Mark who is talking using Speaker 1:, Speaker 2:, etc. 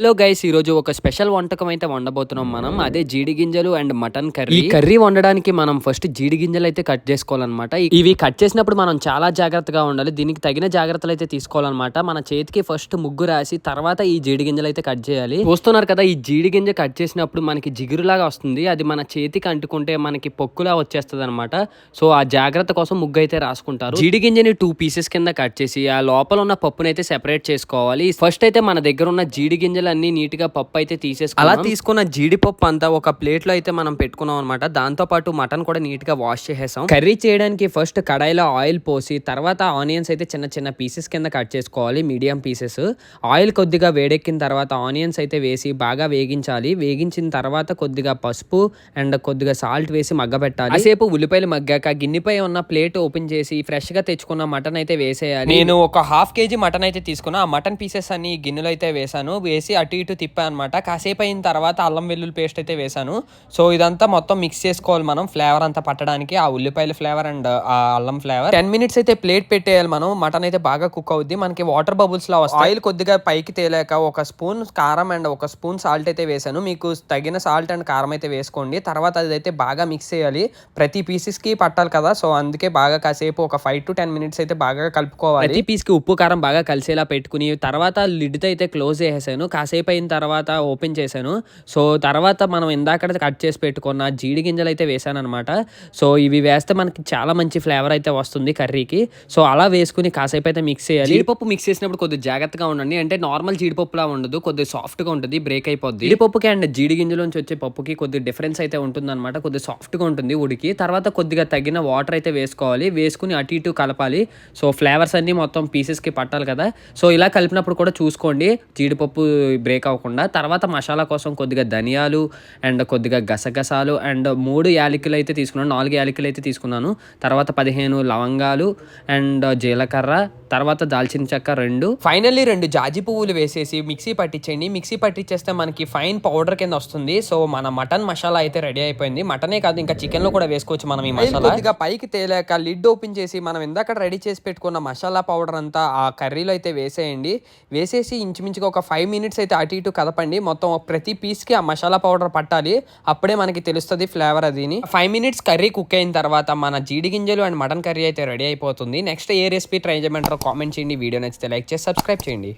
Speaker 1: Hello guys, ఈ రోజు ఒక స్పెషల్ వంటకం అయితే వండబోతున్నాం మనం. అదే జీడి గింజలు అండ్ మటన్ కర్రీ. ఈ కర్రీ వండడానికి మనం ఫస్ట్ జీడి గింజలు అయితే కట్ చేసుకోవాలన్నమాట. ఇవి కట్ చేసినప్పుడు మనం చాలా జాగ్రత్తగా ఉండాలి. దీనికి తగిన జాగ్రత్తలు అయితే తీసుకోవాలన్నమాట. మన చేతికి ఫస్ట్ ముగ్గు రాసి తర్వాత ఈ జీడి గింజలు అయితే కట్ చేయాలి. చూస్తున్నారు కదా, ఈ జీడి గింజ కట్ చేసినప్పుడు మనకి జిగురులాగా వస్తుంది. అది మన చేతికి అంటుకుంటే మనకి పొక్కులా వచ్చేస్తుంది అనమాట. సో ఆ జాగ్రత్త కోసం ముగ్గు అయితే రాసుకుంటారు. జీడి గింజని 2 పీసెస్ కింద కట్ చేసి ఆ లోపల ఉన్న పప్పునైతే అయితే సెపరేట్ చేసుకోవాలి. ఫస్ట్ అయితే మన దగ్గర ఉన్న జీడి గింజలు అన్ని నీట్ గా పప్పు అయితే తీసేసుకున్నాం. అలా తీసుకున్న జీడిపప్పు అంతా ఒక ప్లేట్ లో అయితే మనం పెట్టుకున్నాం అనమాట. దాంతో పాటు మటన్ కూడా నీట్ గా వాష్ చేసేసాం. కర్రీ చేయడానికి ఫస్ట్ కడాయిలో ఆయిల్ పోసి తర్వాత ఆనియన్స్ అయితే చిన్న చిన్న పీసెస్ కింద కట్ చేసుకోవాలి, మీడియం పీసెస్. ఆయిల్ కొద్దిగా వేడెక్కిన తర్వాత ఆనియన్స్ అయితే వేసి బాగా వేగించాలి. వేగించిన తర్వాత కొద్దిగా పసుపు అండ్ కొద్దిగా సాల్ట్ వేసి మగ్గబెట్టాలి. కాసేపు ఉల్లిపాయలు మగ్గాక గిన్నెపై ఉన్న ప్లేట్ ఓపెన్ చేసి ఫ్రెష్ గా తెచ్చుకున్న మటన్ అయితే వేసేయాలి. నేను ఒక ½ కేజీ మటన్ అయితే తీసుకున్నా. ఆ మటన్ పీసెస్ అన్ని గిన్నెలో అయితే వేసాను. వేసి అటు ఇటు తిప్పా అనమాట. కాసేపు అయిన తర్వాత అల్లం వెల్లుల్లి పేస్ట్ అయితే వేసాను. సో ఇదంతా మొత్తం మిక్స్ చేసుకోవాలి మనం, ఫ్లేవర్ అంతా పట్టడానికి. ఆ ఉల్లిపాయల ఫ్లేవర్ అండ్ ఆ అల్లం ఫ్లేవర్. 10 మినిట్స్ అయితే ప్లేట్ పెట్టేయాలి మనం. మటన్ అయితే బాగా కుక్ అవుద్ది. మనకి వాటర్ బబుల్స్ లా వస్తాయి. ఆయిల్ కొద్దిగా పైకి తేలాక ఒక స్పూన్ కారం అండ్ ఒక స్పూన్ సాల్ట్ అయితే వేసాను. మీకు తగిన సాల్ట్ అండ్ కారం అయితే వేసుకోండి. తర్వాత అదైతే బాగా మిక్స్ చేయాలి. ప్రతి పీసెస్ కి పట్టాలి కదా, సో అందుకే బాగా కాసేపు ఒక 5 to 10 మినిట్స్ అయితే బాగా కలుపుకోవాలి. ప్రతి పీస్ కి ఉప్పు కారం బాగా కలిసేలా పెట్టుకుని తర్వాత లిడ్ అయితే క్లోజ్ చేసేసాను. కాసేపు అయిన తర్వాత ఓపెన్ చేశాను. సో తర్వాత మనం ఇందాక కట్ చేసి పెట్టుకున్న జీడి గింజలు అయితే వేసాను అనమాట. సో ఇవి వేస్తే మనకి చాలా మంచి ఫ్లేవర్ అయితే వస్తుంది కర్రీకి. సో అలా వేసుకుని కాసేపు అయితే మిక్స్ చేయాలి. జీడిపప్పు మిక్స్ చేసినప్పుడు కొద్దిగా జాగ్రత్తగా ఉండండి. అంటే నార్మల్ జీడిపప్పులా ఉండదు, కొద్దిగా సాఫ్ట్ గా ఉంటుంది, బ్రేక్ అయిపోద్ది. జీడిపప్పుకి అండ్ జీడి గింజల నుంచి వచ్చే పప్పుకి కొద్దిగా డిఫరెన్స్ అయితే ఉంటుంది అనమాట. కొద్దిగా సాఫ్ట్ గా ఉంటుంది ఉడికి. తర్వాత కొద్దిగా తగిన వాటర్ అయితే వేసుకోవాలి. వేసుకుని అటు ఇటు కలపాలి. సో ఫ్లేవర్స్ అన్ని మొత్తం పీసెస్ కి పట్టాలి కదా. సో ఇలా కలిపినప్పుడు కూడా చూసుకోండి జీడిపప్పు బ్రేక్ అవ్వకుండా. తర్వాత మసాలా కోసం కొద్దిగా ధనియాలు అండ్ కొద్దిగా గసగసాలు అండ్ 3 యాలకులు అయితే తీసుకున్నాను, 4 యాలకులు అయితే తీసుకున్నాను. తర్వాత 15 లవంగాలు అండ్ జీలకర్ర, తర్వాత దాల్చిన చెక్క 2, ఫైనల్లీ 2 జాజి పువ్వులు వేసేసి మిక్సీ పట్టించండి. మిక్సీ పట్టించేస్తే మనకి ఫైన్ పౌడర్ కింద వస్తుంది. సో మన మటన్ మసాలా అయితే రెడీ అయిపోయింది. మటనే కాదు, ఇంకా చికెన్ లో కూడా వేసుకోవచ్చు మనం ఈ మసాలా. కొద్దిగా పైకి తేలాక లిడ్ ఓపెన్ చేసి మనం ఇందాక రెడీ చేసి పెట్టుకున్న మసాలా పౌడర్ అంతా ఆ కర్రీలో అయితే వేసేయండి. వేసేసి ఇంచుమించుగా ఒక 5 మినిట్స్ అయితే అటు ఇటు కదపండి. మొత్తం ప్రతి పీస్ కి ఆ మసాలా పౌడర్ పట్టాలి. అప్పుడే మనకి తెలుస్తుంది ఫ్లేవర్ అదిని. 5 మినిట్స్ కర్రీ కుక్ అయిన తర్వాత మన జీడి గింజలు అండ్ మటన్ కర్రీ అయితే రెడీ అయిపోతుంది. నెక్స్ట్ ఏ రెసిపీ ట్రై చేయమంటారో కామెంట్ చేయండి. వీడియో నచ్చితే లైక్ చేసి సబ్స్క్రైబ్ చేయండి.